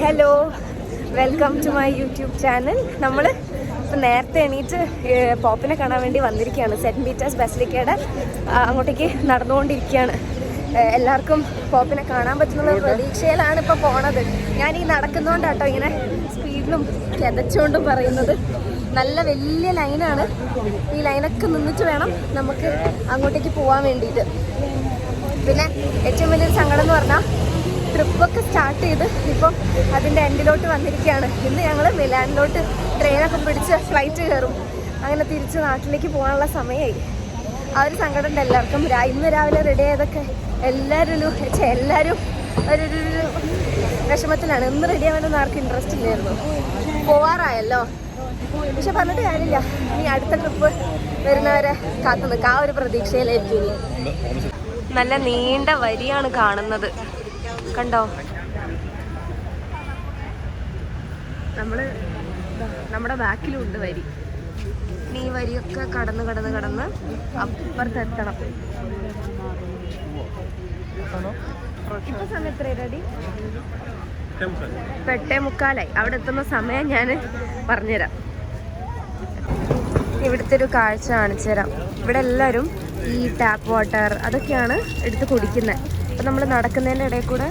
Hello, welcome to my YouTube channel. നമ്മൾ ഇപ്പം നേരത്തെ എണീറ്റ് പോപ്പിനെ കാണാൻ വേണ്ടി വന്നിരിക്കുകയാണ്. സെൻറ്റ് പീറ്റേഴ്സ് ബസിലിക്കയുടെ അങ്ങോട്ടേക്ക് നടന്നുകൊണ്ടിരിക്കുകയാണ്. എല്ലാവർക്കും പോപ്പിനെ കാണാൻ പറ്റുന്ന പ്രതീക്ഷയിലാണ് ഇപ്പോൾ പോണത്. ഞാൻ ഈ നടക്കുന്നതുകൊണ്ടാട്ടോ ഇങ്ങനെ സ്പീഡിലും കിതച്ചുകൊണ്ടും പറയുന്നത്. നല്ല വലിയ ലൈനാണ്. ഈ ലൈനൊക്കെ നിന്നിട്ട് വേണം നമുക്ക് അങ്ങോട്ടേക്ക് പോകാൻ വേണ്ടിയിട്ട്. പിന്നെ ഏറ്റവും വലിയൊരു സങ്കടം എന്ന് പറഞ്ഞാൽ ട്രിപ്പൊക്കെ സ്റ്റാർട്ട് ചെയ്ത് ഇപ്പം അതിൻ്റെ എൻഡിലോട്ട് വന്നിരിക്കുകയാണ്. ഇന്ന് ഞങ്ങൾ മിലാനിലോട്ട് ട്രെയിനൊക്കെ പിടിച്ച് ഫ്ലൈറ്റ് കയറും. അങ്ങനെ തിരിച്ച് നാട്ടിലേക്ക് പോകാനുള്ള സമയമായി. ആ ഒരു സങ്കടം ഉണ്ട് എല്ലാവർക്കും. ഇന്ന് രാവിലെ റെഡി ആയതൊക്കെ എല്ലാവരും ഒരു വിഷമത്തിലാണ്. ഇന്ന് റെഡി ആവാനൊന്നും ആർക്കും ഇൻട്രസ്റ്റ് ഇല്ലായിരുന്നു. പോവാറായല്ലോ, പക്ഷെ പറഞ്ഞിട്ട് കാര്യമില്ല. ഇനി അടുത്ത ട്രിപ്പ് വരുന്നവരെ കാത്തു നിൽക്കുക. ആ ഒരു പ്രതീക്ഷയിലായിരിക്കും. നല്ല നീണ്ട വരിയാണ് കാണുന്നത്, കണ്ടോ? നമ്മുടെ ബാക്കിലുണ്ട് വരി. ഈ വരിയൊക്കെ കടന്ന് അപ്പുറത്തെത്തണം. ഇപ്പൊ സമയം എത്ര റെഡി? 8:45. അവിടെ എത്തുന്ന സമയം ഞാൻ പറഞ്ഞുതരാം. ഇവിടുത്തെ ഒരു കാഴ്ച കാണിച്ചു തരാം. ഇവിടെ എല്ലാവരും ഈ ടാപ്പ് വാട്ടർ അതൊക്കെയാണ് എടുത്ത് കുടിക്കുന്നത്. അപ്പം നമ്മൾ നടക്കുന്നതിൻ്റെ ഇടയിൽ കൂടെ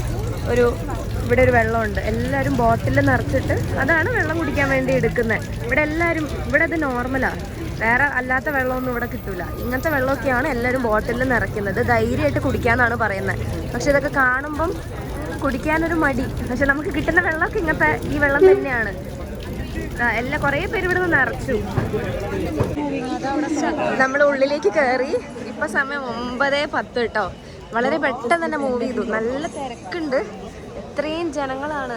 ഇവിടെ ഒരു വെള്ളമുണ്ട്. എല്ലാവരും ബോട്ടിൽ നിറച്ചിട്ട് അതാണ് വെള്ളം കുടിക്കാൻ വേണ്ടി എടുക്കുന്നത്. ഇവിടെ അത് നോർമലാണ്. വേറെ അല്ലാത്ത വെള്ളമൊന്നും ഇവിടെ കിട്ടില്ല. ഇങ്ങനത്തെ വെള്ളമൊക്കെയാണ് എല്ലാവരും ബോട്ടിൽ നിറയ്ക്കുന്നത്. ധൈര്യമായിട്ട് കുടിക്കാമെന്നാണ് പറയുന്നത്. പക്ഷെ ഇതൊക്കെ കാണുമ്പം കുടിക്കാനൊരു മടി. പക്ഷെ നമുക്ക് കിട്ടുന്ന വെള്ളമൊക്കെ ഇങ്ങനത്തെ ഈ വെള്ളം തന്നെയാണ്. കുറേ പേര് ഇവിടെ നിന്ന് നിറച്ചു. നമ്മൾ ഉള്ളിലേക്ക് കയറി. ഇപ്പൊ സമയം 9:10 കേട്ടോ. വളരെ പെട്ടെന്ന് തന്നെ മൂവ് ചെയ്തു. നല്ല തിരക്കുണ്ട്. ഇത്രയും ജനങ്ങളാണ്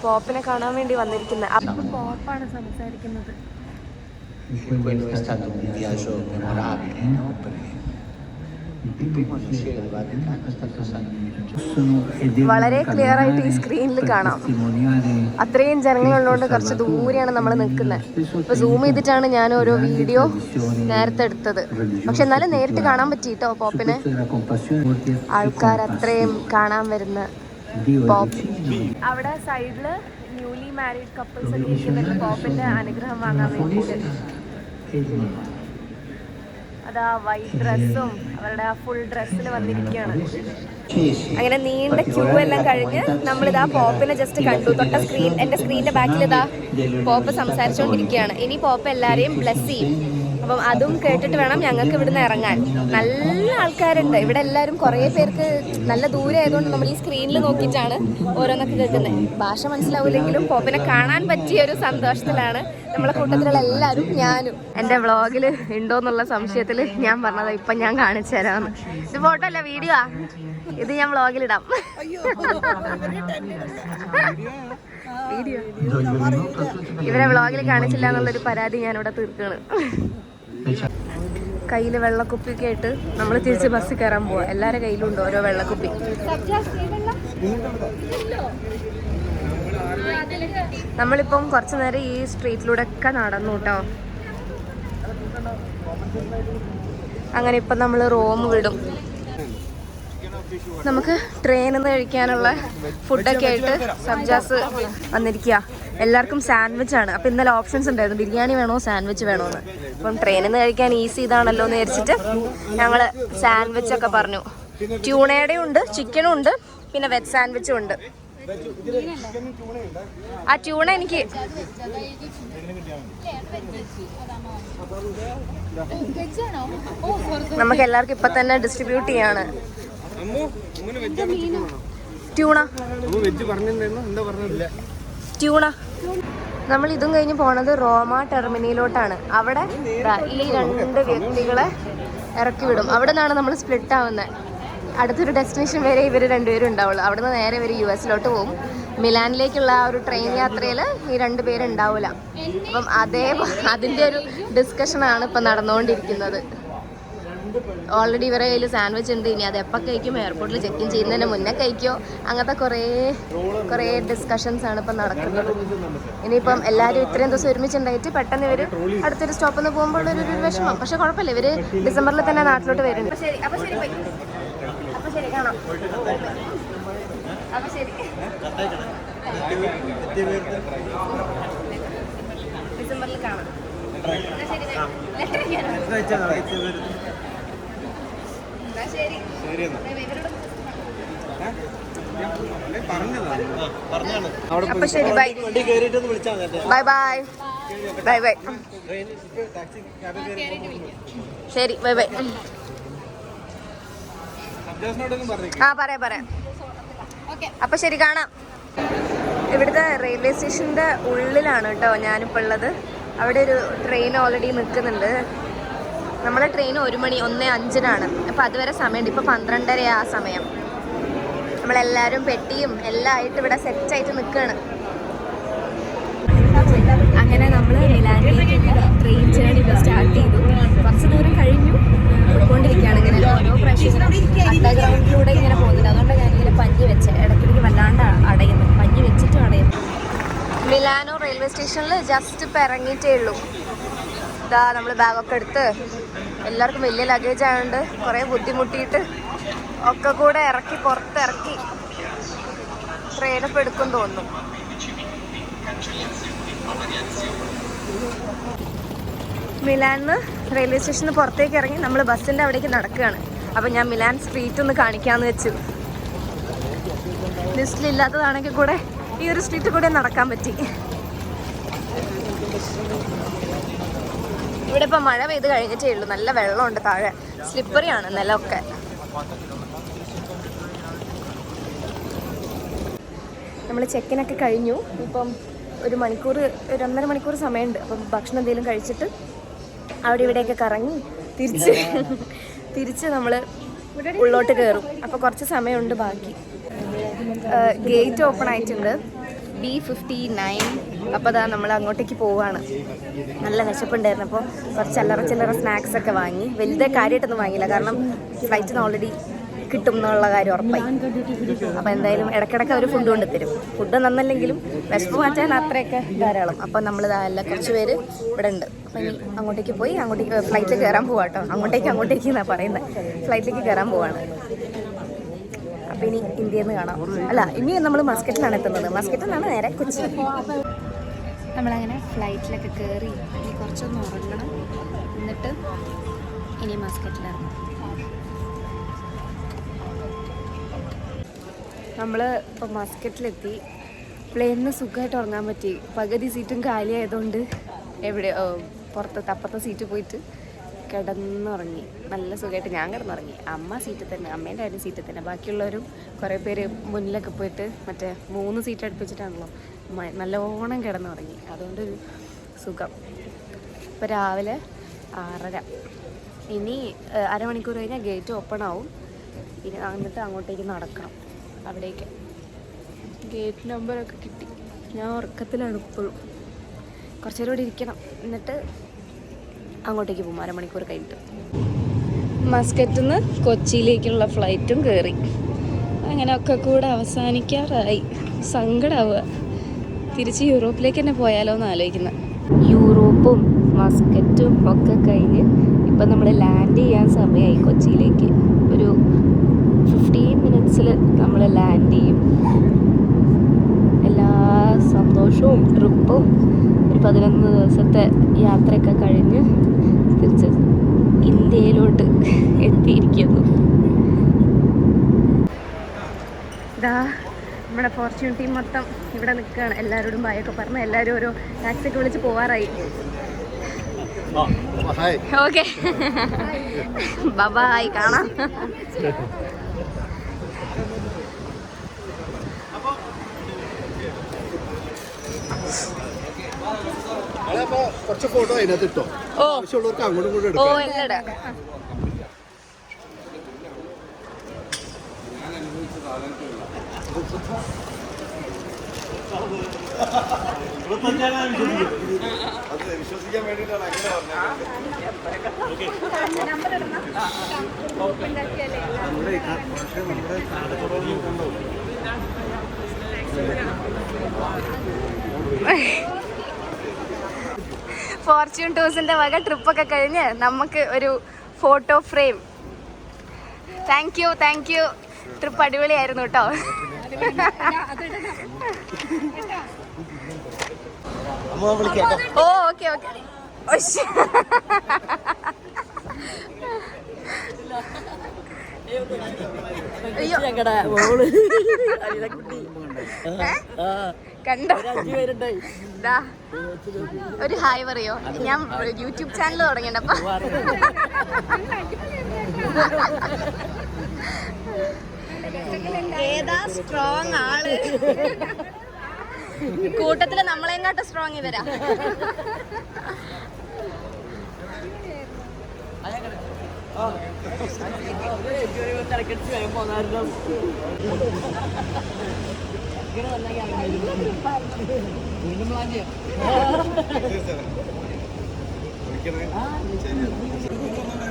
പോപ്പിനെ കാണാൻ വേണ്ടി വന്നിരിക്കുന്നത്. അപ്പൊ പോപ്പാണ് സംസാരിക്കുന്നത്. വളരെ ക്ലിയർ ആയിട്ട് ഈ സ്ക്രീനിൽ കാണാം. അത്രയും ജനങ്ങളുള്ളതുകൊണ്ട് കുറച്ച് ദൂരെയാണ് നമ്മൾ നിൽക്കുന്നത്. ഇപ്പൊ സൂം ചെയ്തിട്ടാണ് ഞാൻ ഓരോ വീഡിയോ നേരത്തെ എടുത്തത്. പക്ഷെ എന്നാലും നേരിട്ട് കാണാൻ പറ്റിട്ടോ പോപ്പിനെ. ആൾക്കാർ അത്രയും കാണാൻ വരുന്ന പോപ്പ്. അവിടെ സൈഡില് ന്യൂലി മാരീഡ് കപ്പിൾസ് ഒക്കെ ഇരിക്കുന്നുണ്ട് പോപ്പിന്റെ അനുഗ്രഹം വാങ്ങാൻ വേണ്ടിയിട്ട്. അതാ വൈറ്റ് ഡ്രസ്സും അവരുടെ ആ ഫുൾ ഡ്രസ്സിൽ വന്നിരിക്കുകയാണ്. അങ്ങനെ നീണ്ട ക്യൂ എല്ലാം കഴിഞ്ഞ് നമ്മളിതാ പോപ്പിനെ ജസ്റ്റ് കണ്ടു. എൻ്റെ സ്ക്രീനിന്റെ ബാക്കിൽ ഇതാ പോപ്പ് സംസാരിച്ചുകൊണ്ടിരിക്കുകയാണ്. ഇനി പോപ്പ് എല്ലാവരെയും ബ്ലെസ് ചെയ്യും. അപ്പം അതും കേട്ടിട്ട് വേണം ഞങ്ങൾക്ക് ഇവിടുന്ന് ഇറങ്ങാൻ. നല്ല ആൾക്കാരുണ്ട് ഇവിടെ. എല്ലാവരും കുറേ പേർക്ക് നല്ല ദൂരെ ആയതുകൊണ്ട് നമ്മൾ ഈ സ്ക്രീനിൽ നോക്കിയിട്ടാണ് ഓരോന്നൊക്കെ കേൾക്കുന്നത്. ഭാഷ മനസ്സിലാവില്ലെങ്കിലും പോപ്പിനെ കാണാൻ പറ്റിയ ഒരു സന്തോഷത്തിലാണ് നമ്മളെ കൂട്ടത്തിലുള്ള എല്ലാവരും. ഞാനും എൻ്റെ വ്ളോഗിൽ ഉണ്ടോന്നുള്ള സംശയത്തിൽ ഞാൻ പറഞ്ഞത് ഇപ്പം ഞാൻ കാണിച്ചു തരാമെന്ന്. ഇത് ഫോട്ടോ അല്ല, വീഡിയോ. ഇത് ഞാൻ വ്ളോഗിലിടാം. വീഡിയോ ഇവരെ വ്ളോഗിൽ കാണിച്ചില്ല എന്നുള്ളൊരു പരാതി ഞാനിവിടെ തീർക്കുകയാണ്. കയ്യിൽ വെള്ളക്കുപ്പിയൊക്കെ ആയിട്ട് നമ്മൾ തിരിച്ച് ബസ്സിൽ കയറാൻ പോവാ. എല്ലാവരുടെ കയ്യിലുണ്ട് ഓരോ വെള്ളക്കുപ്പി. നമ്മളിപ്പം കുറച്ചു നേരം ഈ സ്ട്രീറ്റിലൂടെ ഒക്കെ നടന്നു കേട്ടോ. അങ്ങനെ ഇപ്പം നമ്മൾ റോം വിടും. നമുക്ക് ട്രെയിനിൽ നിന്ന് കഴിക്കാനുള്ള ഫുഡൊക്കെ ആയിട്ട് സബ്ജാസ് വന്നിരിക്കുക. എല്ലാവർക്കും സാൻഡ്വിച്ചാണ്. അപ്പം ഇന്നലെ ഓപ്ഷൻസ് ഉണ്ടായിരുന്നു, ബിരിയാണി വേണോ സാൻഡ്വിച്ച് വേണോ എന്ന്. അപ്പം ട്രെയിനിൽ നിന്ന് കഴിക്കാൻ ഈസി ഇതാണല്ലോ എന്ന് വിചാരിച്ചിട്ട് ഞങ്ങൾ സാൻഡ്വിച്ചൊക്കെ പറഞ്ഞു. ട്യൂണയുടെ ഉണ്ട്, ചിക്കനും ഉണ്ട്, പിന്നെ വെജ് സാൻഡ്വിച്ചും ഉണ്ട്. ആ ട്യൂണ എനിക്ക് നമുക്ക് എല്ലാവർക്കും ഇപ്പൊ തന്നെ ഡിസ്ട്രിബ്യൂട്ട് ചെയ്യാണ്. ട്യൂണ. നമ്മൾ ഇതും കഴിഞ്ഞ് പോണത് റോമ ടെർമിനലിലോട്ടാണ്. അവിടെ ഈ 2 വ്യക്തികളെ ഇറക്കി വിടും. അവിടെ നിന്നാണ് നമ്മൾ സ്പ്ലിറ്റ് ആവുന്നത്. അടുത്തൊരു ഡെസ്റ്റിനേഷൻ വരെ ഇവർ 2 പേരും ഉണ്ടാവുള്ളൂ. അവിടെ നിന്ന് നേരെ ഇവർ US പോകും. മിലാനിലേക്കുള്ള ആ ഒരു ട്രെയിൻ യാത്രയിൽ ഈ 2 പേരുണ്ടാവില്ല. അപ്പം അതിൻ്റെ ഒരു ഡിസ്കഷനാണ് ഇപ്പം നടന്നുകൊണ്ടിരിക്കുന്നത്. ഓൾറെഡി ഇവരുടെ കയ്യിൽ സാൻഡ്വിച്ച് ഉണ്ട്. ഇനി അത് എപ്പോൾ കഴിക്കും, എയർപോർട്ടിൽ ചെക്ക് ഇൻ ചെയ്യുന്നതിന് മുന്നേ കഴിക്കോ, അങ്ങനത്തെ കുറേ ഡിസ്കഷൻസ് ആണ് ഇപ്പം നടക്കുന്നത്. ഇനിയിപ്പം എല്ലാവരും ഇത്രയും ദിവസം ഒരുമിച്ചുണ്ടായിട്ട് പെട്ടെന്ന് ഇവർ അടുത്തൊരു സ്റ്റോപ്പിൽ നിന്ന് പോകുമ്പോൾ ഒരു വിഷമം. പക്ഷെ കുഴപ്പമില്ല, ഇവർ ഡിസംബറിൽ തന്നെ നാട്ടിലോട്ട് വരുന്നുണ്ട്. ശരി കാണാം. അപ്പോൾ ശരി. ഡിസംബറിൽ കാണാം. അപ്പൊ ശരി, bye bye bye bye bye. ശരി, ബൈ ബൈ. ആ പറയാം. അപ്പൊ ശരി, കാണാം. ഇവിടുത്തെ റെയിൽവേ സ്റ്റേഷൻ്റെ ഉള്ളിലാണ് കേട്ടോ ഞാനിപ്പോൾ ഉള്ളത്. അവിടെ ഒരു ട്രെയിൻ ഓൾറെഡി നിൽക്കുന്നുണ്ട്. നമ്മളെ ട്രെയിൻ 1:05 അപ്പോൾ അതുവരെ സമയമുണ്ട്. ഇപ്പോൾ 12:30 ആ സമയം. നമ്മളെല്ലാവരും പെട്ടിയും എല്ലാം ആയിട്ട് ഇവിടെ സെറ്റായിട്ട് നിൽക്കുകയാണ്. അങ്ങനെ നമ്മൾ മിലാനിലേക്ക് ട്രെയിൻ ജേർണി സ്റ്റാർട്ട് ചെയ്തു. കുറച്ച് ദൂരം കഴിഞ്ഞു പോയിക്കൊണ്ടിരിക്കുകയാണ്. ഇങ്ങനെ ഓരോ പ്രാവശ്യം അണ്ടർഗ്രൗണ്ടിലൂടെ ഇങ്ങനെ പോകുന്നുണ്ട്. അതുകൊണ്ട് ഞാനിങ്ങനെ പഞ്ഞി വെച്ച് ഇടയ്ക്കിടയ്ക്ക് വല്ലാണ്ട് അടയുന്നു, പഞ്ഞി വെച്ചിട്ടും അടയുന്നു. മിലാനോ റെയിൽവേ സ്റ്റേഷനിൽ ജസ്റ്റ് ഇപ്പം ഇറങ്ങിയിട്ടേ ഉള്ളൂ. ഇതാ നമ്മൾ ബാഗൊക്കെ എടുത്ത് എല്ലാവർക്കും വലിയ ലഗേജ് ആയതുകൊണ്ട് കുറേ ബുദ്ധിമുട്ടിയിട്ട് ഒക്കെ കൂടെ ഇറക്കി പുറത്തിറക്കി ട്രെയിനൊക്കെ എടുക്കും തോന്നുന്നു. മിലാനിന്ന് റെയിൽവേ സ്റ്റേഷന് പുറത്തേക്ക് ഇറങ്ങി നമ്മൾ ബസ്സിൻ്റെ അവിടേക്ക് നടക്കുകയാണ്. അപ്പം ഞാൻ മിലാൻ സ്ട്രീറ്റ് ഒന്ന് കാണിക്കാമെന്ന് വെച്ചു. ലിസ്റ്റിലില്ലാത്തതാണെങ്കിൽ കൂടെ ഈ ഒരു സ്ട്രീറ്റ് കൂടെ നടക്കാൻ പറ്റി. ഇവിടെ ഇപ്പം മഴ പെയ്ത് കഴിഞ്ഞിട്ടേ ഉള്ളൂ. നല്ല വെള്ളമുണ്ട് താഴെ, സ്ലിപ്പറിയാണ് നിലമൊക്കെ. നമ്മൾ ചെക്കിനൊക്കെ കഴിഞ്ഞു. ഇപ്പം 1.5 മണിക്കൂർ സമയമുണ്ട്. അപ്പം ഭക്ഷണം എന്തെങ്കിലും കഴിച്ചിട്ട് അവിടെ ഇവിടെയൊക്കെ കറങ്ങി തിരിച്ച് നമ്മൾ ഉള്ളോട്ട് കയറും. അപ്പോൾ കുറച്ച് സമയമുണ്ട് ബാക്കി. ഗേറ്റ് ഓപ്പൺ ആയിട്ടുണ്ട്, B59. അപ്പോൾ അതാ നമ്മൾ അങ്ങോട്ടേക്ക് പോവുകയാണ്. നല്ല വിശപ്പുണ്ടായിരുന്നു. അപ്പോൾ കുറച്ച് ചില്ലറ സ്നാക്സ് ഒക്കെ വാങ്ങി. വലുതെ കാര്യമായിട്ടൊന്നും വാങ്ങിയില്ല, കാരണം ഫ്ലൈറ്റിന് ഓൾറെഡി കിട്ടും എന്നുള്ള കാര്യം ഉറപ്പായി. അപ്പോൾ എന്തായാലും ഇടയ്ക്കിടയ്ക്ക് അവർ ഫുഡ് കൊണ്ടുതരും. ഫുഡ് നന്നല്ലെങ്കിലും വിശപ്പ് മാറ്റാൻ അത്രയൊക്കെ ധാരാളം. അപ്പോൾ നമ്മൾ കുറച്ച് പേര് ഇവിടെ ഉണ്ട്. അപ്പോൾ ഇനി അങ്ങോട്ടേക്ക് പോയി ഫ്ലൈറ്റിൽ കയറാൻ പോവാം കേട്ടോ. അങ്ങോട്ടേക്ക് എന്നാണ് പറയുന്നത്. ഫ്ലൈറ്റിലേക്ക് കയറാൻ പോവാണ്. അപ്പോൾ ഇനി ഇന്ത്യയിൽ നിന്ന് കാണാം. അല്ല, ഇനി നമ്മൾ മസ്കറ്റിലാണ് എത്തുന്നത്. മസ്കറ്റിൽ നിന്നാണ് നേരെ കൊച്ചി. നമ്മളങ്ങനെ ഫ്ലൈറ്റിലൊക്കെ കയറി ഇനി കുറച്ചൊന്ന് ഉറങ്ങണം. എന്നിട്ട് ഇനി മസ്കറ്റിലിറങ്ങും. നമ്മൾ ഇപ്പോൾ മസ്കറ്റിലെത്തി. പ്ലെയിനിന് സുഖമായിട്ട് ഉറങ്ങാൻ പറ്റി. പകുതി സീറ്റും കാലിയായതുകൊണ്ട് അപ്പുറത്തെ സീറ്റ് പോയിട്ട് കിടന്നുറങ്ങി. നല്ല സുഖമായിട്ട് ഞാൻ കിടന്നുറങ്ങി. അമ്മ സീറ്റിൽ തന്നെ, അമ്മേൻ്റെ ആരും സീറ്റിൽ തന്നെ. ബാക്കിയുള്ളവരും കുറേ പേര് മുന്നിലൊക്കെ പോയിട്ട് മറ്റേ 3 സീറ്റ് അടുപ്പിച്ചിട്ടാണല്ലോ നല്ലോണം കിടന്നുറങ്ങി. അതുകൊണ്ടൊരു സുഖം. ഇപ്പോൾ രാവിലെ 6:30. ഇനി അരമണിക്കൂർ കഴിഞ്ഞാൽ ഗേറ്റ് ഓപ്പൺ ആവും. ഇനി എന്നിട്ട് അങ്ങോട്ടേക്ക് നടക്കണം. അവിടേക്ക് ഗേറ്റ് നമ്പറൊക്കെ കിട്ടി. ഞാൻ ഉറക്കത്തിലാണ് ഇപ്പോഴും. കുറച്ച് നേരം ഇവിടെ ഇരിക്കണം. എന്നിട്ട് അങ്ങോട്ടേക്ക് പോകും അരമണിക്കൂർ കഴിഞ്ഞിട്ട്. മസ്കറ്റിൽ നിന്ന് കൊച്ചിയിലേക്കുള്ള ഫ്ലൈറ്റും കയറി. അങ്ങനെയൊക്കെ കൂടെ അവസാനിക്കാറായി. സങ്കടമാവുക. തിരിച്ച് യൂറോപ്പിലേക്ക് തന്നെ പോയാലോ എന്ന് ആലോചിക്കുന്നത്. യൂറോപ്പും മസ്കറ്റും ഒക്കെ കഴിഞ്ഞ് ഇപ്പം നമ്മൾ ലാൻഡ് ചെയ്യാൻ സമയമായി കൊച്ചിയിലേക്ക്. ഒരു 15 മിനിറ്റ്സിൽ നമ്മൾ ലാൻഡ് ചെയ്യും. എല്ലാ സന്തോഷവും ട്രിപ്പും ഒരു 11 ദിവസത്തെ യാത്രയൊക്കെ കഴിഞ്ഞ് തിരിച്ച് ഇന്ത്യയിലോട്ട് എത്തിയിരിക്കുന്നു. ഇതാ നമ്മുടെ ഫോർച്യൂൺ ടീം മൊത്തം ഇവിടെ നിൽക്കുകയാണ്. എല്ലാവരോടും ബായൊക്കെ പറഞ്ഞ് എല്ലാവരും ഓരോ ടാക്സിയൊക്കെ വിളിച്ച് പോവാറായി. ഓക്കെ, ബൈ, കാണാം. കുറച്ച് ഫോട്ടോ അതിനകത്ത് ഇട്ടോ. ആവശ്യമുള്ളവർക്ക് അങ്ങോട്ടും കൂടെ എടുക്കാം. ഓ, എല്ലാം വിശ്വസിക്കാൻ വേണ്ടിയിട്ടാണ് അങ്ങനെ ഫോർച്യൂൺ ടൂസിന്റെ വക ട്രിപ്പൊക്കെ കഴിഞ്ഞ് നമുക്ക് ഒരു photo frame. Thank you. Trip അടിപൊളിയായിരുന്നു കേട്ടോ. ഓ ഓക്കെ ഓക്കെ. കണ്ടോ ഒരു ഹായ് പറയോ? ഞാൻ യൂട്യൂബ് ചാനൽ തുടങ്ങിയപ്പോ ഏതാ സ്ട്രോങ് ആള്? കൂട്ടത്തില് നമ്മളെങ്ങാട്ട് സ്ട്രോങ് ഇവരാ.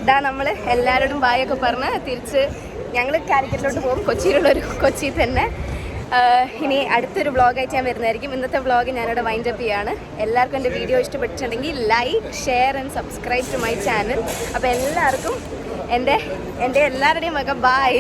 ഇതാ നമ്മള് എല്ലാവരോടും ബായൊക്കെ പറഞ്ഞ് തിരിച്ച് ഞങ്ങൾ കാലിക്കറ്റിലോട്ട് പോകും. കൊച്ചിയിൽ തന്നെ. ഇനി അടുത്തൊരു വ്ളോഗായിട്ട് ഞാൻ വരുന്നതായിരിക്കും. ഇന്നത്തെ വ്ളോഗ് ഞാനിവിടെ വൈൻഡ് അപ്പ് ചെയ്യാണ്. എല്ലാവർക്കും എൻ്റെ വീഡിയോ ഇഷ്ടപ്പെട്ടിട്ടുണ്ടെങ്കിൽ like, share and subscribe to my channel. അപ്പോൾ എല്ലാവർക്കും എൻ്റെ എല്ലാവരുടെയും വക ബൈ.